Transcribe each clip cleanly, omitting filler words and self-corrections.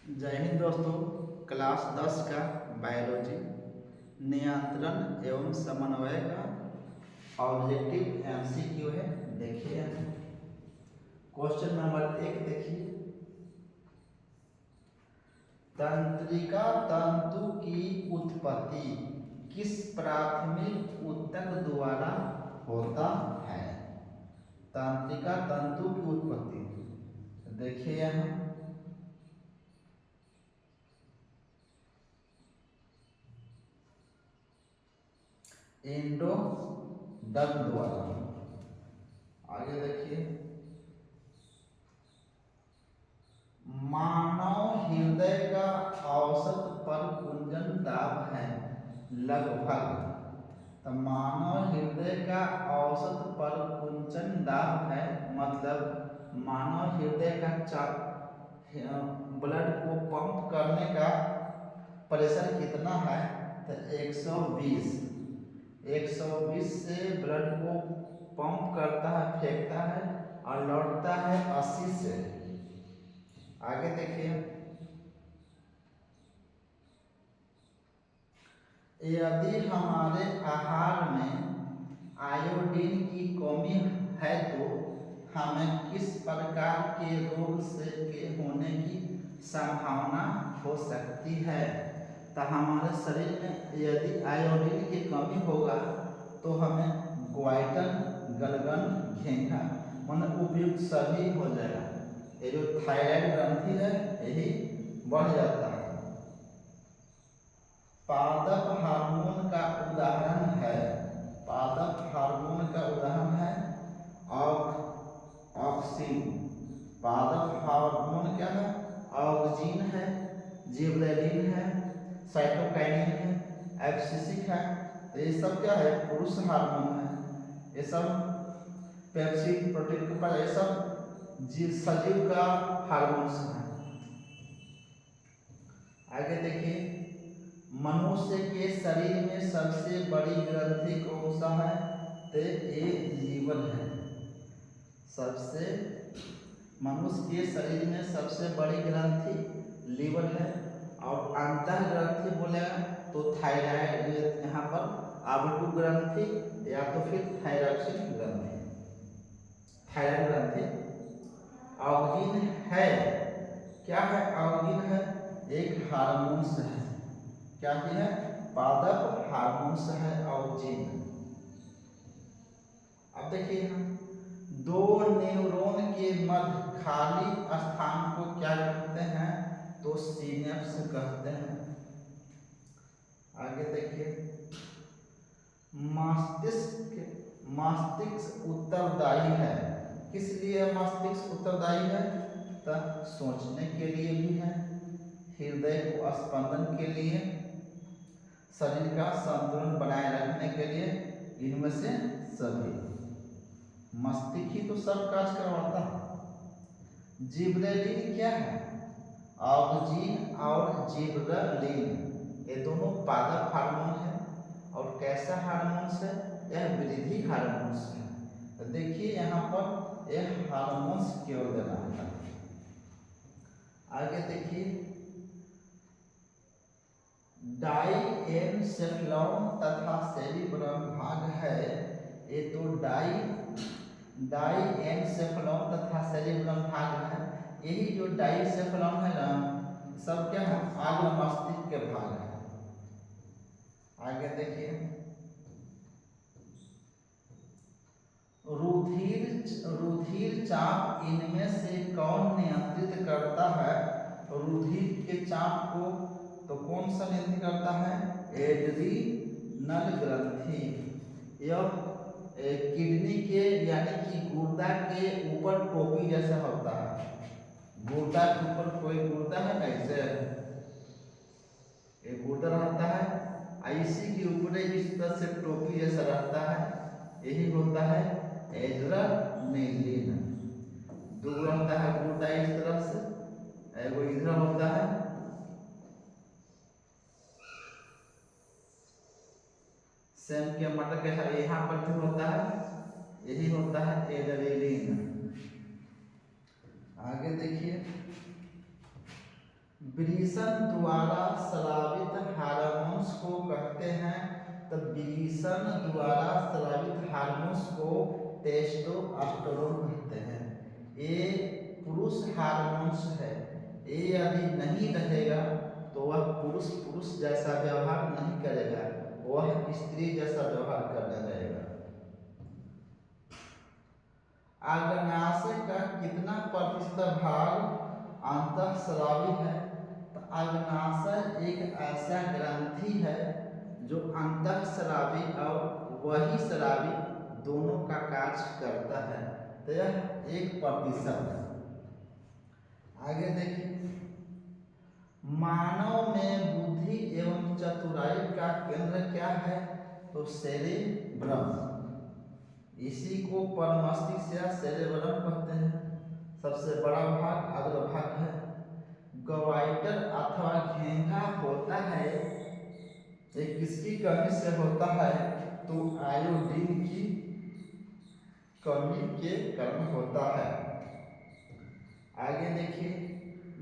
जय हिंद दोस्तों। क्लास 10 का बायोलॉजी नियंत्रण एवं समन्वय का ऑब्जेक्टिव एमसीक्यू है। देखिए क्वेश्चन नंबर 1 देखिए, तंत्रिका तंतु की उत्पत्ति किस प्राथमिक ऊतक द्वारा होता है? तंत्रिका तंतु की उत्पत्ति देखिए यहाँ एंडोडर्म द्वारा। आगे देखिए, मानव हृदय का औसत परकुंचन दाब है लगभग। तो मानव हृदय का औसत परकुंचन दाब है, मतलब मानव हृदय का ब्लड को पंप करने का प्रेशर कितना है? तो 120 से ब्लड को पंप करता है, फेंकता है और लौटता है 80 से। आगे देखिए, यदि हमारे आहार में आयोडीन की कमी है तो हमें किस प्रकार के रोग के होने की संभावना हो सकती है? तो हमारे शरीर में यदि आयोडीन की कमी होगा तो हमें ग्वाइटन, गलगन, घेंघा मतलब उपयुक्त सभी हो जाएगा। ये जो थायराइड ग्रंथि है यही बढ़ जाता है। पादप हार्मोन का उदाहरण है, पादप हार्मोन का उदाहरण है ऑक्सिन। पादप हार्मोन क्या है? ऑक्सिन है, जिबरेलिन है, साइटोकाइनिन है, एब्सिसिक है। तो ये सब क्या है? पुरुष हार्मोन है। ये सब पेप्सिन, प्रोटीन के ऊपर ये सब सजीव का हार्मोन्स है। आगे देखिए, मनुष्य के शरीर में सबसे बड़ी ग्रंथि कौन सा है? तो ये लीवर है। सबसे मनुष्य के शरीर में सबसे बड़ी ग्रंथि लीवर है। और अंतः ग्रंथि बोलेगा तो थायराइड, यहाँ पर आबटू ग्रंथि या तो फिर थायरॉक्सिन ग्रंथि, थायराइड ग्रंथि। ऑक्सिन है, क्या है? ऑक्सिन है एक हार्मोन्स है। क्या है? पादप हार्मोन्स है ऑक्सिन। अब देखिए, दो न्यूरॉन के मध्य खाली स्थान को क्या कहते हैं? तो सिनेप्स कहते हैं। आगे देखिए, मस्तिष्क उत्तरदायी है। किस लिए मस्तिष्क उत्तरदायी है? तो सोचने के लिए भी है, हृदय को स्पंदन के लिए, शरीर का संतुलन बनाए रखने के लिए, इनमें से सभी। मस्तिष्क ही तो सब कार्य करवाता है। जिब्रेलिन क्या है? ऑक्सिन और जिब्रेलिन ये दोनों पादप हार्मोन है। और कैसा हार्मोन्स है? यह वृद्धि हार्मोन्स है। तो देखिए यहाँ पर यह हार्मोन्स क्यों देना है। आगे देखिए, डाइएनसेफेलॉन तथा सेरिब्रम भाग है। ये तो डाइएनसेफेलॉन तथा सेरिब्रम भाग है। यही जो डाइसेफेलॉन है ना, सब क्या है? आगे मस्तिष्क के भाग है। आगे देखिए, रुधिर चाप इनमें से कौन नियंत्रित करता है? रुधिर के चाप को तो कौन सा नियंत्रित करता है? एड्रीनल ग्रंथि। यह किडनी के यानी कि गुर्दा के ऊपर टोपी जैसा होता है। गुर्दा के ऊपर कोई गुर्दा है कैसे? ये गुर्दा रहता है, इसी के ऊपर इस तरह से टोपी जैसा रहता है, यही होता है एड्रेनालिन। दूर होता है गुर्दा इस तरह से, वो इधर होता है सेम के मटर के साथ। यहाँ पर जो होता है यही होता है एड्रेनालिन। आगे देखिए, वृषण द्वारा स्रावित हार्मोन्स को कहते हैं। तो वृषण द्वारा स्रावित हार्मोन्स को टेस्टोस्टेरोन कहते हैं। ये पुरुष हार्मोन्स है। ये यदि नहीं रहेगा तो वह पुरुष पुरुष जैसा व्यवहार नहीं करेगा, वह स्त्री जैसा व्यवहार करने लगेगा। अग्नाशय का कितना प्रतिशत भाग अंतःस्रावी है? तो अग्नाशय एक ऐसा ग्रंथि है जो अंतःस्रावी और बहिःस्रावी दोनों का कार्य करता है। तो यह 1% है। आगे देखिए, मानव में बुद्धि एवं चतुराई का केंद्र क्या है? तो सेरेब्रम। इसी को परमस्तिष्क या सेरेब्रम कहते हैं। सबसे बड़ा भाग अग्रभाग है। ग्वाइटर अथवा घेंघा होता है, ये किसकी कमी से होता है? तो आयोडीन की कमी के कारण होता है। आगे देखिए,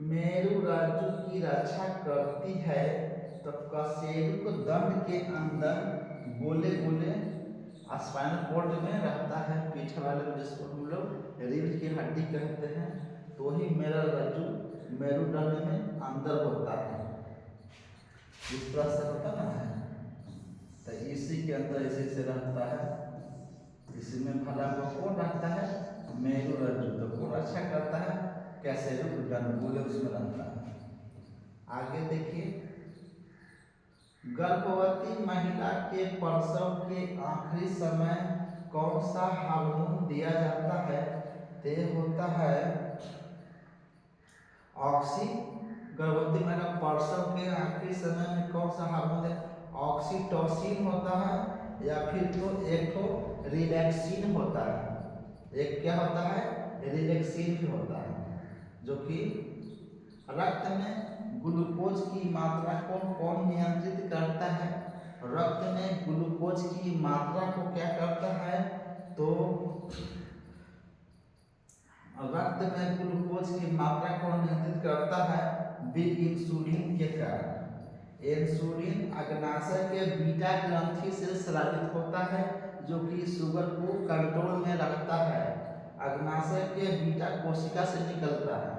मेरुरज्जु की रक्षा करती है। तो कशेरुक दंड के अंदर गोले गोले स्पाइनल कॉर्ड में रहता है, पीठ वाले में, जिसको हम लोग रीढ़ की हड्डी कहते हैं। तो ही मेरुरज्जु मेरुदंड में अंदर होता है, इस तरह से होता ना है। तो इसी के अंदर इसी से रहता है। इसमें भला वो कौन रहता है? मेरुरज्जु। तो कौन रक्षा करता है? कशेरुक दंड, गोले उसमें रहता है। आगे देखिए, गर्भवती महिला के प्रसव के आखिरी समय कौन सा हार्मोन दिया जाता है? ते होता है गर्भवती महिला प्रसव के आखिरी समय में कौन सा हार्मोन है? ऑक्सीटोसिन होता है, या फिर तो एक तो रिलैक्सिन होता है। एक क्या होता है? रिलैक्सिन भी होता है, जो कि रक्त में ग्लूकोज की मात्रा को कौन नियंत्रित करता है? रक्त में ग्लूकोज की मात्रा को क्या करता है? तो रक्त में ग्लूकोज की मात्रा को नियंत्रित करता है इंसुलिन के कारण। इंसुलिन अग्नाशय के बीटा ग्रंथि से स्रावित होता है, जो कि शुगर को कंट्रोल में रखता है। अग्नाशय के बीटा कोशिका से निकलता है।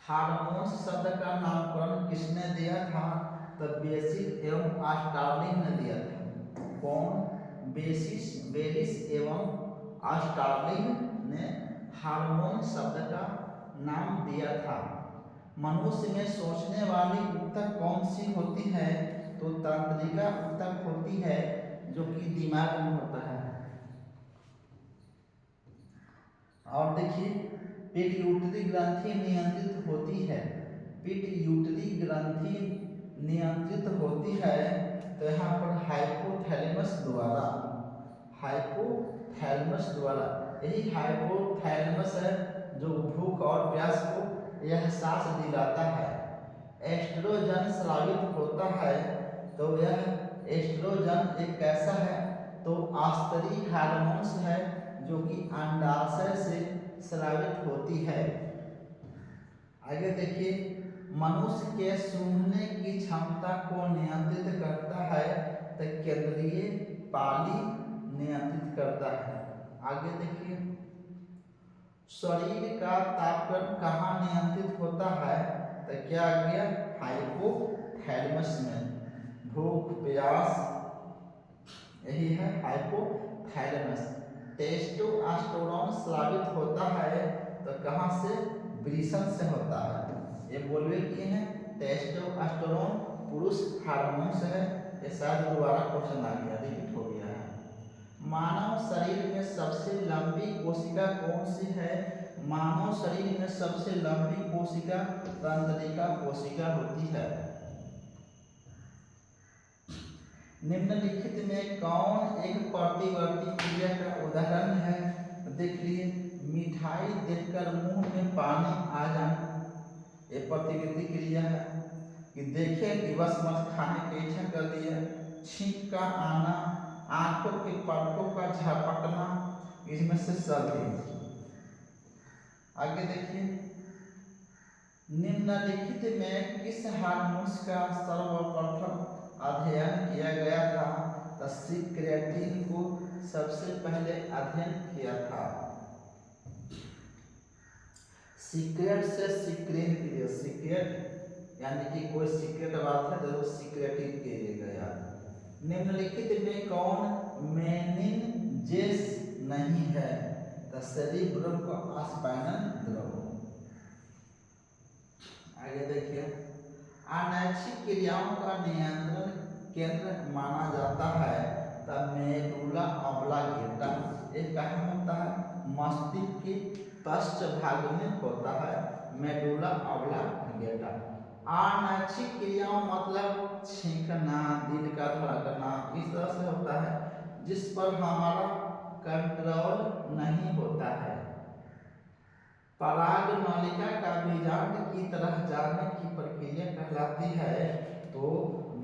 हार्मोन्स शब्द का नामकरण किसने दिया था? तो बेसिस एवं आस्टार्लिन ने दिया था। कौन? बेसिस एवं आस्टार्लिन ने हार्मोन शब्द का नाम दिया था। मनुष्य में सोचने वाली ऊतक कौन सी होती है? तो तंत्रिका ऊतक होती है, जो कि दिमाग में होता है। और देखिए, पिट्यूटरी ग्रंथि नियंत्रित होती है। पिट्यूटरी ग्रंथि नियंत्रित होती है तो यहाँ पर हाइपोथैलेमस द्वारा यही हाइपोथैलेमस है जो भूख और प्यास को एहसास दिलाता है। एस्ट्रोजन स्रावित होता है, तो यह एस्ट्रोजन एक कैसा है? तो आस्तरी हार्मोन्स है, जो कि अंडाशय से स्रावित होती है। आगे देखिए, मनुष्य के सूंघने की क्षमता को नियंत्रित करता है, तो केंद्रीय पाली नियंत्रित करता है। आगे देखिए, शरीर का तापक्रम कहाँ नियंत्रित होता है? तो क्या आ गया? हाइपोथैलेमस में। भूख प्यास यही है हाइपोथैलेमस। टेस्टोस्टेरोन स्रावित होता है तो कहाँ से? वृषण से होता है। ये बोलवे किए हैं, टेस्टोस्टेरोन पुरुष हार्मोन्स है। ये शायद दोबारा क्वेश्चन आ गया, रिपीट हो गया है। मानव शरीर में सबसे लंबी कोशिका कौन सी है? मानव शरीर में सबसे लंबी कोशिका तंत्रिका कोशिका होती है। निम्नलिखित में कौन एक प्रतिवर्ती क्रिया का उदाहरण है? देखिए, मिठाई देखकर मुंह में पानी आ जाना, ये प्रतिवर्ती क्रिया है। कि देखे कि बस मत खाने की इच्छा कर दिया। छींक का आना, आंखों के पलकों का झपकना, इसमें से सभी। आगे देखिए, निम्नलिखित में किस हार्मोन्स का सर्वप्रथम अध्ययन किया गया था? तो सिक्रेटिन को सबसे पहले अध्ययन किया था। सीक्रेट से सीक्रेट के लिए, सीक्रेट यानी कि कोई सीक्रेट बात है तो सीक्रेटिन के लिए गया। निम्नलिखित में कौन मेनिनजेस नहीं है? तो सेरिब्रम को स्पाइनल द्रव। आगे देखिए, अनैच्छिक क्रियाओं का नियंत्रण केंद्र माना जाता है तब मेडुला ऑब्लांगेटा। एक कहाँ होता है? मस्तिष्क के पश्च भाग में होता है मेडुला ऑब्लांगेटा। अनैच्छिक क्रियाओं मतलब छींकना, दिल का धड़कना, इस तरह से होता है जिस पर हमारा कंट्रोल नहीं होता है। पराग नलिका का बीजांड की तरह जाने की प्रक्रिया कहलाती है तो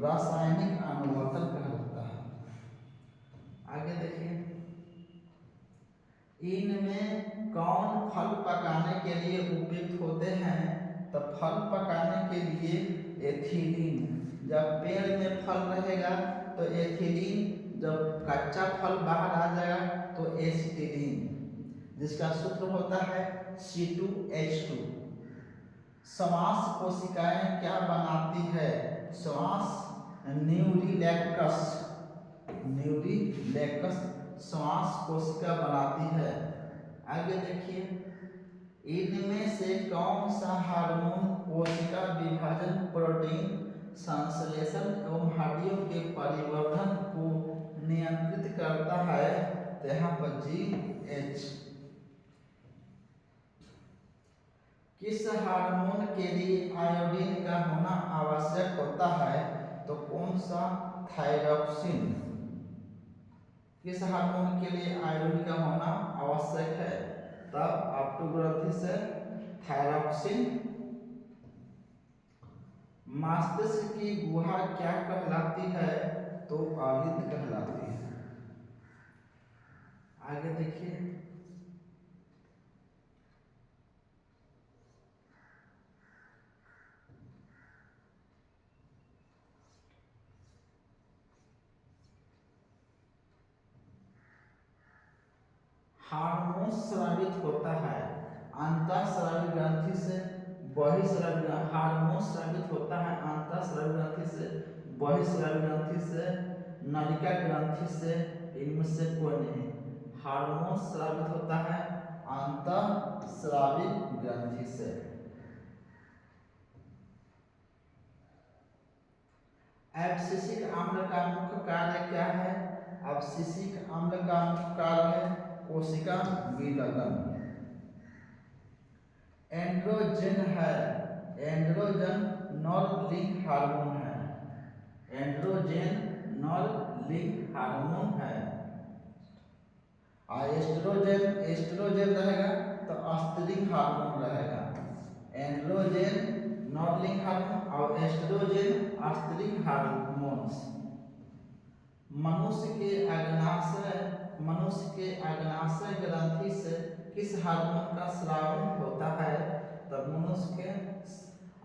रासायनिक अनुवर्तन कहलाता है। आगे देखिए, इनमें कौन फल पकाने के लिए उपयुक्त होते हैं? तो फल पकाने के लिए एथिलीन। जब पेड़ में फल रहेगा तो एथिलीन, जब कच्चा फल बाहर आ जाएगा तो एसिटिलीन, जिसका सूत्र होता है C2H2। श्वास कोशिकाएं क्या बनाती है? श्वास न्यूरिलेक्टस, न्यूरिलेक्टस श्वास कोशिका बनाती है। आगे देखिए, इनमें से कौन सा हार्मोन कोशिका विभाजन, प्रोटीन संश्लेषण एवं हड्डियों के परिवर्धन को नियंत्रित करता है? तो यहाँ पर GH। किस हार्मोन के लिए आयोडीन का होना आवश्यक होता है? तो कौन सा? थायरॉक्सिन। किस हार्मोन के लिए आयोडीन का होना आवश्यक है? तब अपटू ग्रंथि से थायरॉक्सिन। मस्तिष्क की गुहा क्या कहलाती है? तो अलिंद कहलाती है। आगे देखिए, हार्मोन स्रावित होता है अंतःस्रावी ग्रंथि से बहिःस्रावी। हार्मोन स्रावित होता है अंतःस्रावी ग्रंथि से, बहिःस्रावी ग्रंथि से, नलिका ग्रंथि से, इनमें से कोई नहीं। हार्मोन स्रावित होता है अंतःस्रावी ग्रंथि से। एब्सिसिक अम्ल का मुख्य कार्य क्या है? एब्सिसिक अम्ल का मुख्य कार्य है कोशिका विलयन। एंड्रोजन है, एंड्रोजन नर लिंग हार्मोन है। एंड्रोजन नर लिंग हार्मोन है। और एस्ट्रोजन, एस्ट्रोजन रहेगा तो स्त्रीलिंग हार्मोन रहेगा। एंड्रोजन नर लिंग हार्मोन और एस्ट्रोजन स्त्रीलिंग हार्मोन्स। मनुष्य के अग्नाशय ग्रंथि से किस हार्मोन का स्रावन होता है? तब मनुष्य के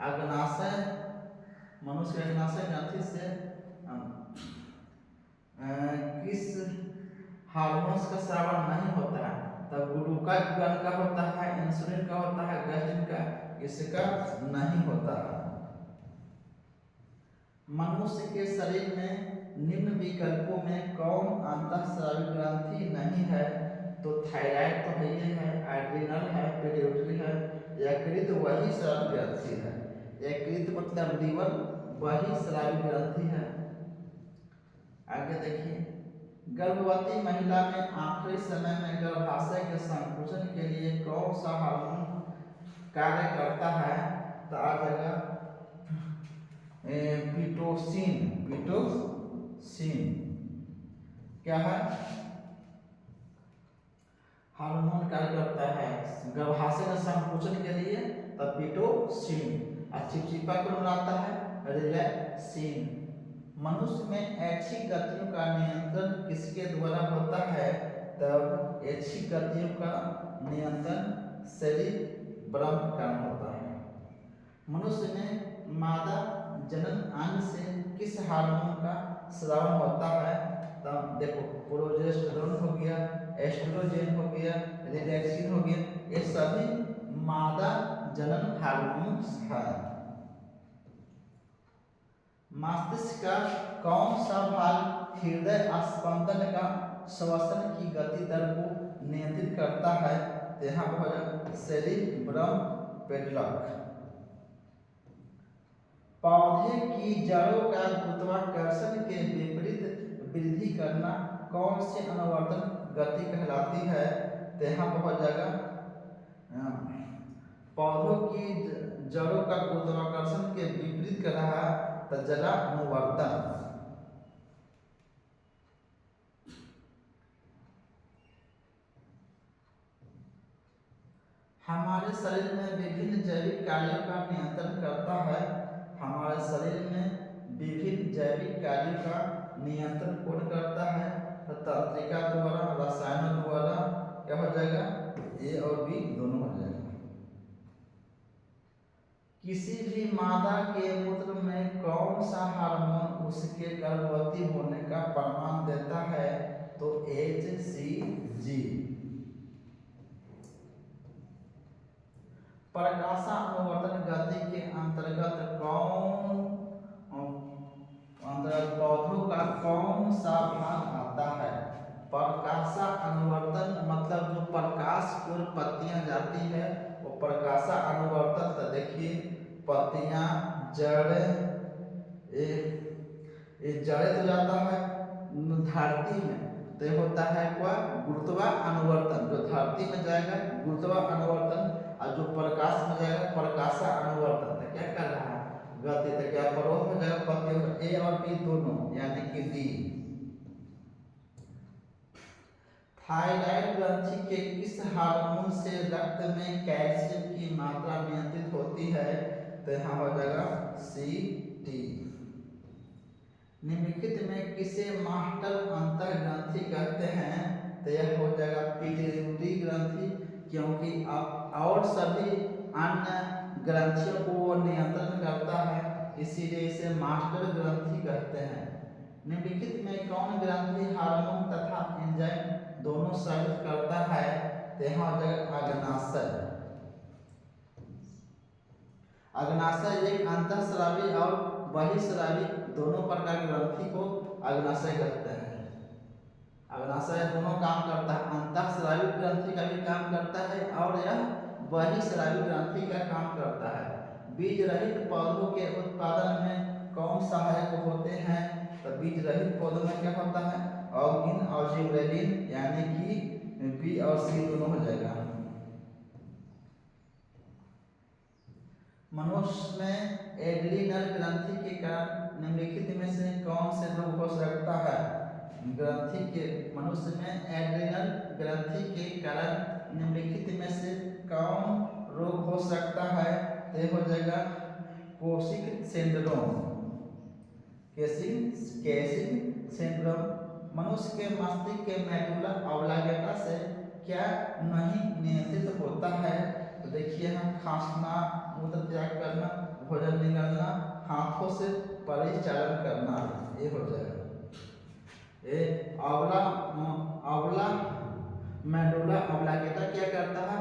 अग्नाशय ग्रंथि से किस हार्मोन्स का स्रावन नहीं होता है? तब ग्लूकागॉन का होता है, इंसुलिन का होता है, गैस्ट्रिन का, इसका नहीं होता है। मनुष्य के शरीर में निम्न विकल्पों में कौन अंतःस्रावी ग्रंथि नहीं है? तो थायराइड तो है ही है, एड्रिनल है, पिट्यूटरी है, यकृत वही स्रावी ग्रंथि है। यकृत मतलब लीवर, वही स्रावी ग्रंथि है। आगे देखिए, गर्भवती महिला में आखिरी समय में गर्भाशय के संकुचन के लिए कौन सा हार्मोन कार्य करता है? तो आ जाएगा पिटोसिन। पिटोसिन क्या है? हार्मोन कार्य करता है गर्भाशय में संकुचन के लिए, तब पिटोसिन। और चिपचिपा को बनाता है रिलैक्सिन। मनुष्य में ऐच्छिक गतियों का नियंत्रण किसके द्वारा होता है? तब ऐच्छिक गतियों का नियंत्रण सेरिब्रम का होता है। मनुष्य में मादा जनन अंग से किस हार्मोन का स्राव होता है? तो देखो, प्रोजेस्टेरोन हो गया, एस्ट्रोजन हो गया, रिलैक्सिन हो गया, ये सभी मादा जनन हार्मोन्स हैं। मस्तिष्क का कौन सा भाग हृदय स्पंदन का श्वसन की गति दर को नियंत्रित करता है? तो यहाँ पर सेरिब्रम पेडलक। पौधे की जड़ों का गुरुत्वाकर्षण के विपरीत वृद्धि करना कौन सी अनुवर्तन गति कहलाती है? तो यहाँ पर हो जाएगा पौधों की जड़ों का गुरुत्वाकर्षण के विपरीत कर रहा है तो जलानुवर्तन। हमारे शरीर में विभिन्न जैविक कार्यों का नियंत्रण करता है। हमारे शरीर में विभिन्न जैविक कार्यों का नियंत्रण कौन करता है? तो तंत्रिका द्वारा, रसायनों द्वारा, क्या हो जाएगा? ए और बी दोनों हो जाएगा। किसी भी मादा के मूत्र में कौन सा हार्मोन उसके गर्भवती होने का प्रमाण देता है? तो HCG। प्रकाशानुवर्तन गति के अंतर्गत पौधों का कौन सा भाग आता है? प्रकाशानुवर्तन मतलब जो प्रकाश की ओर पत्तियां जाती है वो प्रकाशानुवर्तन। तो देखिए, पत्तियां, जड़ें, ये जड़ें तो जाता है धरती में, तो ये होता है क्या? गुरुत्वानुवर्तन। जो धरती में जाएगा गुरुत्वानुवर्तन, और जो प्रकाश में जाएगा प्रकाशानुवर्तन। तो क्या कर रहा है? गति। तो क्या परोह हो जाएगा पत्तियों का? ए और बी दोनों, यानी कि डी। थायराइड ग्रंथि के किस हार्मोन से रक्त में कैल्शियम की मात्रा नियंत्रित होती है? तो यहाँ हो जाएगा CT। निम्नलिखित में किसे मास्टर अंतः ग्रंथि कहते हैं? तो यह हो जाएगा पिट्यूटरी ग्रंथि, क्योंकि अब और सभी अन्य ग्रंथियों को नियंत्रण करता है, इसीलिए इसे मास्टर ग्रंथि कहते हैं। निम्नलिखित में कौन ग्रंथि हार्मोन तथा एंजाइम दोनों स्रावित करता है? तो यहाँ हो जाएगा अग्नाशय। अग्नाशय एक अंतःस्रावी और बहिःस्रावी दोनों प्रकार की ग्रंथि को अग्नाशय कहते हैं। अग्नाशय दोनों काम करता है, अंतःस्रावी ग्रंथि का भी काम करता है और यह बहिःस्रावी ग्रंथि का काम करता है। बीज रहित पौधों के उत्पादन में कौन सहायक होते हैं? तो बीज रहित पौधों में क्या होता है? ऑर्गिन और जिबरेलिन, यानी कि बी और सी दोनों हो जाएगा। मनुष्य में एड्रीनल ग्रंथि के कारण निम्नलिखित में से कौन से रोग हो सकता है? ग्रंथि के मनुष्य में एड्रीनल ग्रंथि के कारण निम्नलिखित में से कौन रोग हो सकता है? तो हो जाएगा कोशिक सिंड्रोम। Casing syndrome. मनुष्य के मस्तिष्क के मेडुला ऑब्लांगेटा से क्या नहीं नियंत्रित होता है? तो देखिए, हम खांसना, मूत्र त्याग करना, भोजन निकालना, हाथों से परिचालन करना, ये हो जाएगा। ये ऑब्ला मेडुला ऑब्लांगेटा क्या करता है?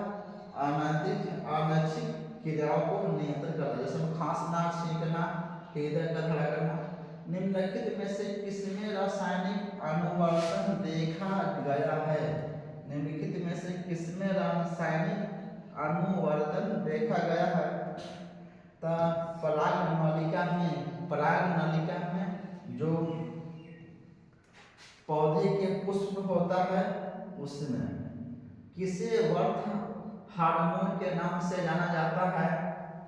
अनैच्छिक क्रियाओं को नियंत्रित करता है, जैसे खांसना, छींकना, हृदय का धड़कना। निम्नलिखित में से किसमें रासायनिक अनुवर्तन देखा गया है? निम्नलिखित में से किसमें रासायनिक अनुवर्तन देखा गया है? तो पराग नलिका में जो पौधे के पुष्प होता है उसमें। किसे वर्थ हार्मोन के नाम से जाना जाता है?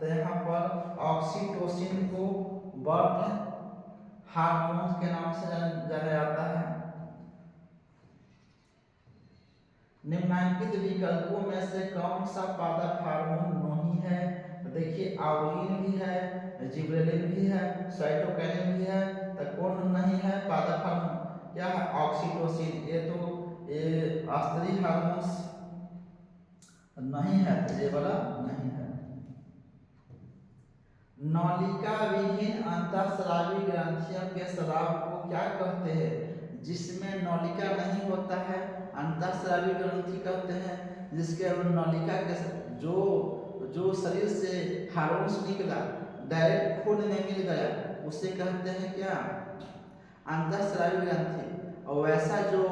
तो यहाँ पर ऑक्सीटोसिन को वर्थ हार्मोन के नाम से जाना जाता है। निम्नलिखित विकल्पों में से कौन सा पादप हार्मोन नहीं है? तो देखिए, आउलिन भी है, जिबरेलिन भी है, साइटोकिनिन भी है, तो कौन नहीं है पादप हार्मोन? क्या है? ऑक्सीटोसिन। ये स्त्री हार्मोन्स नहीं है, तो ये वाला नहीं है। नलिका विहीन अंतःस्रावी ग्रंथियों के स्राव को क्या कहते हैं? जिसमें नलिका नहीं होता है अंतःस्रावी ग्रंथि कहते हैं। जिसके नलिका के जो जो शरीर से हार्मोन्स निकला डायरेक्ट खून में मिल गया उसे कहते हैं क्या? अंतःस्रावी ग्रंथि। और वैसा जो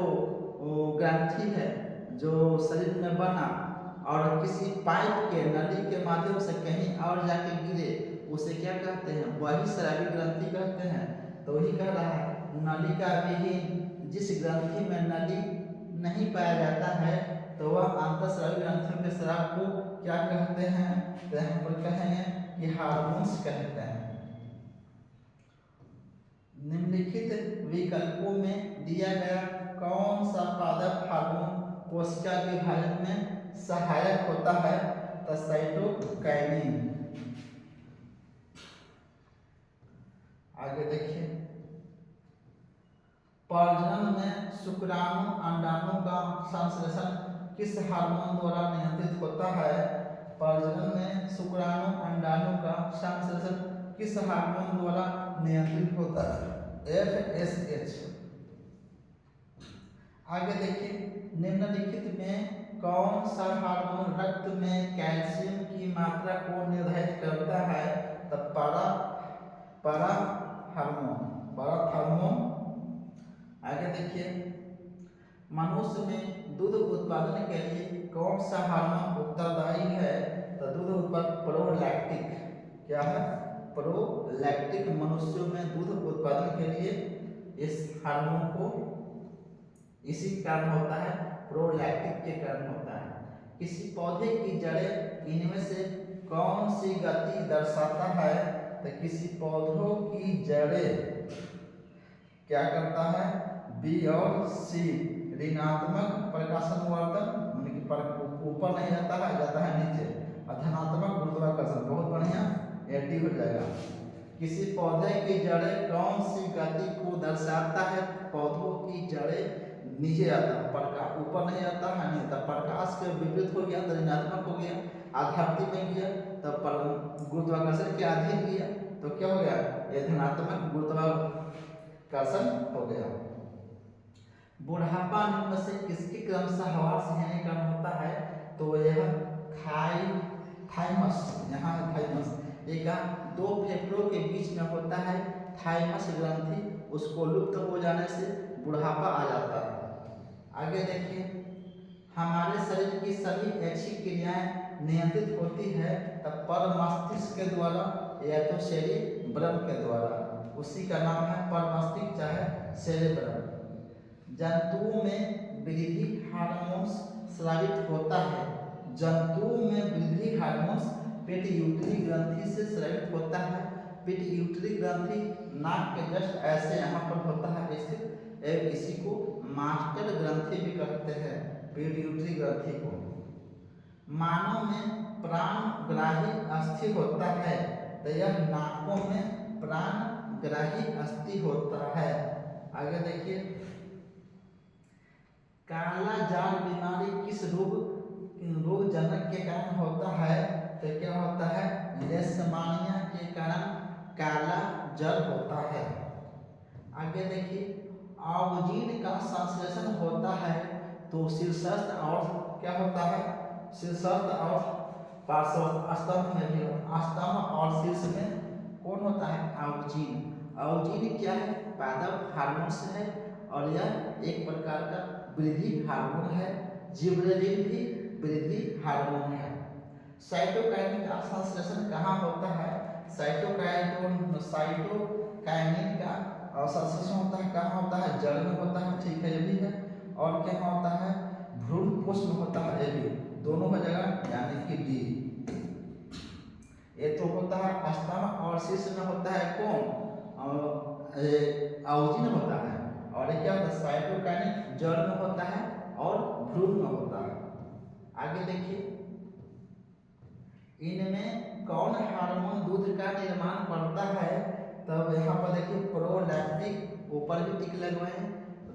ग्रंथि है जो शरीर में बना और किसी पाइप के नली के माध्यम से कहीं और जाके गिरे उसे क्या कहते हैं? वही स्रावी ग्रंथि कहते हैं। तो वही कह रहा है नलिका विहीन जिस ग्रंथि में नली नहीं पाया जाता है तो वह अंतःस्रावी ग्रंथियों के स्राव को क्या कहते हैं? तो यहाँ पर कहेंगे कि हार्मोन्स कहते हैं। निम्नलिखित विकल्पों में दिया गया कौन सा पादप हार्मोन कोशिका विभाजन में सहायक होता है? तो साइटोकाइनिन। आगे देखिए, प्रजनन में शुक्राणु अंडाणु का संश्लेषण किस हार्मोन द्वारा नियंत्रित होता है? प्रजनन में शुक्राणु अंडाणु का संश्लेषण किस हार्मोन द्वारा नियंत्रित होता है? FSH। आगे देखिए, निम्नलिखित में कौन सा हार्मोन रक्त में कैल्शियम की मात्रा को निर्धारित करता है? तो पारा हार्मोन। आगे देखिए, मनुष्य में दूध उत्पादन के लिए कौन सा हार्मोन उत्तरदायी है? तो दूध उत्पादन प्रोलैक्टिक। क्या है? प्रोलैक्टिक। मनुष्यों में दूध उत्पादन के लिए इस हार्मोन को इसी कारण होता है, प्रोलैक्टिक के कारण होता है। किसी पौधे की जड़ें इनमें से कौन सी गति दर्शाता है? तो किसी पौधों की जड़ें क्या करता है? बी और सी ऋणात्मक प्रकाशनवर्धन ऊपर नहीं जाता है, जाता है नीचे। और धनात्मक गुरुत्वाकर्षण। बहुत बढ़िया, एडी हो जाएगा। किसी पौधे की जड़ें कौन सी गति को दर्शाता है? पौधों की जड़ें नीचे जाता है, ऊपर नहीं जाता है, नहीं जाता। प्रकाश के विपरीत हो गया तो ऋणात्मक हो गया, आधारती में गया तब गुरुत्वाकर्षण के अधीन गया तो क्या हो गया? ये धनात्मक गुरुत्वाकर्षण हो गया। बुढ़ापा निम्न से किसके क्रमशः हवास होने का होता है? तो यह थाइमस। यहाँ है थाइमस। एक दो फेफड़ों के बीच में होता है थाइमस ग्रंथि, उसको लुप्त हो जाने से बुढ़ापा आ जाता है। आगे देखिए, हमारे शरीर की सभी ऐच्छिक क्रियाएं नियंत्रित होती है तब पर मस्तिष्क के द्वारा या तो सेरिब्रम के द्वारा। उसी का नाम है पर मस्तिष्क चाहे सेरिब्रम। जंतुओं में वृद्धि हार्मोन्स स्रावित होता है। जंतुओं में वृद्धि हार्मोन्स पिट्यूटरी ग्रंथि से स्रावित होता है। पिट्यूटरी ग्रंथि नाक के जस्ट ऐसे यहाँ पर होता है स्थित। इसी को मास्टर ग्रंथि भी कहते हैं, पिट्यूटरी ग्रंथि को। मानव में प्राणग्राही अस्थि होता है तो यह नाकों में प्राणग्राही अस्थि होता है। आगे देखिए, काला जार बीमारी किस रोगजनक के कारण होता है? तो क्या होता है? लेशमानिया के कारण काला जर होता है। आगे देखिए, ऑक्जीन का संश्लेषण होता है तो शीर्षस्थ और क्या होता है? शीर्षस्थ और पार्श्वस्थ स्तंभ में भी होता है। स्तंभ और शीर्ष में कौन होता है? ऑक्जीन। ऑक्जीन क्या है? पादप हार्मोन्स है और यह एक प्रकार का वृद्धि हार्मोन है। जिबरेलिन भी वृद्धि हार्मोन है। साइटोकाइनिन का संश्लेषण कहाँ होता है? साइटोकाइनिन का संश्लेषण होता है कहाँ होता है? जड़ में होता है, ठीक है, ये भी है। और क्या होता है? भ्रूण कोश में होता है, ये भी दोनों का जगह यानी कि डी। ये तो होता है स्तंभ और शीर्ष में होता है कौन? ऑक्जीन होता है। और ये क्या होता है? साइटोकाइनिन जड़ में होता है और भ्रूण में होता है। आगे देखिए, इनमें कौन हार्मोन दूध का निर्माण करता है? तब यहाँ पर देखिए, प्रोलैक्टिक, ऊपर भी टिक लगवाए,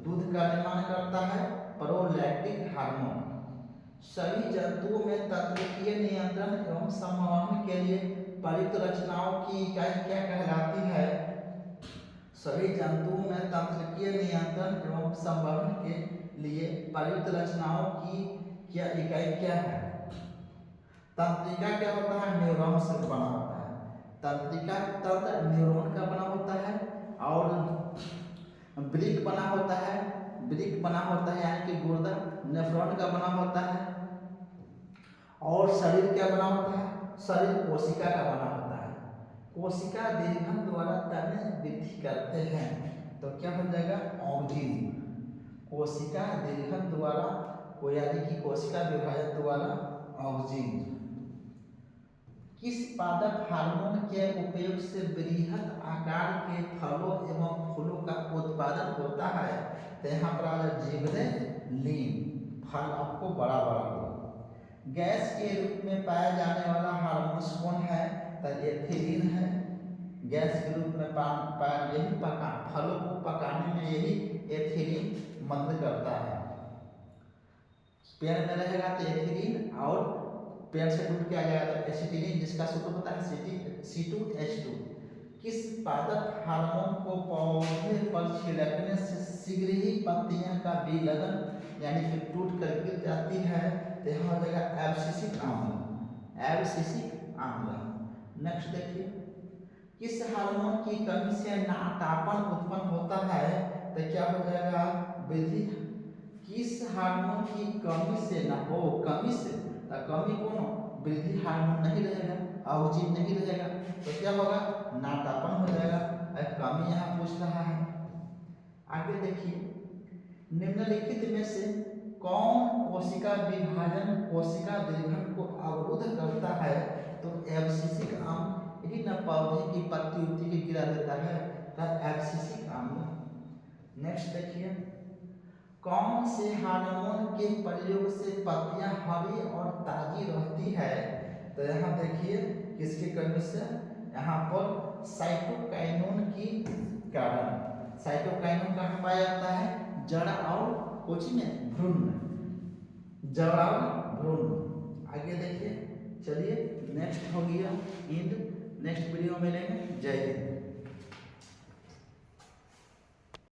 दूध का निर्माण करता है प्रोलैक्टिक हार्मोन। सभी जंतुओं में तंत्रिकीय नियंत्रण एवं संवहन के लिए प्रयुक्त रचनाओं की इकाई क्या कहलाती है? सभी जंतुओं में तंत्रिकीय नियंत्रण एवं संवहन के लिए प्रयुक्त रचनाओं की क्या इकाई क्या है? तंत्रिका क्या होता है? न्यूरॉन से बना होता है। तंत्रिका तंत्र न्यूरॉन का बना होता है और ब्रिक बना होता है, यानी कि गुर्दा नेफ्रॉन का बना होता है। और शरीर क्या बना होता है? शरीर कोशिका का बना होता है। कोशिका दीर्घन द्वारा तन्य वृद्धि करते हैं, तो क्या हो जाएगा? ऑक्जिन। कोशिका दीर्घन द्वारा, यानी कि कोशिका विभाजन द्वारा ऑक्जिन। किस पादप हार्मोन के उपयोग से बृहत आकार के फलों एवं फूलों का उत्पादन होता है? तो यहाँ पर आ जाए जिबरेलिन, फल आपको बड़ा बड़ा हो। गैस के रूप में पाया जाने वाला हार्मोन कौन है? तो एथिलीन है। गैस के रूप में यही फलों को पकाने में यही एथिलीन मदद करता है। पेड़ में रहेगा तो एथिलीन, और पेड़ से टूट के आ जाएगा तो एसिटिलीन, जिसका सूत्र होता है C2H2। किस पादप हार्मोन को पौधे पर छिड़कने से शीघ्र ही पत्तियां का विलयन यानी कि टूट कर गिर जाती है? तो यहाँ हो जाएगा एब्सिसिक आम्ल। नेक्स्ट देखिए, किस हार्मोन की कमी से नाटापन उत्पन्न होता है? तो क्या हो जाएगा? वृद्धि। किस हार्मोन की कमी से कमी से, तो कमी कौन? वृद्धि हार्मोन नहीं रहेगा, ऑक्जिन नहीं रहेगा, तो क्या होगा? नाटापन हो जाएगा। कमी यहाँ पूछ रहा है। आगे देखिए, निम्नलिखित में से कौन कोशिका विभाजन कोशिका दीर्घन को अवरुद्ध करता है? तो एब्सिसिक आम्ल, यही ना पौधे की पत्ती उत्ती की गिरा देता है, तब एब्सिसिक आम्ल। नेक्स्ट देखिए, कौन से हार्मोन के प्रयोग से पत्तियां हरी और ताजी रहती है? तो यहाँ देखिए किसके कमी से? यहाँ पर साइटोकाइनेन की कारण। साइटोकाइनेन कहाँ पाया जाता है? जड़ और कोची में? भ्रूण में। जड़ और भ्रूण। आगे देखिए, चलिए नेक्स्ट हो गया इंड। नेक्स्ट वीडियो में मिलेंगे। जय हिंद।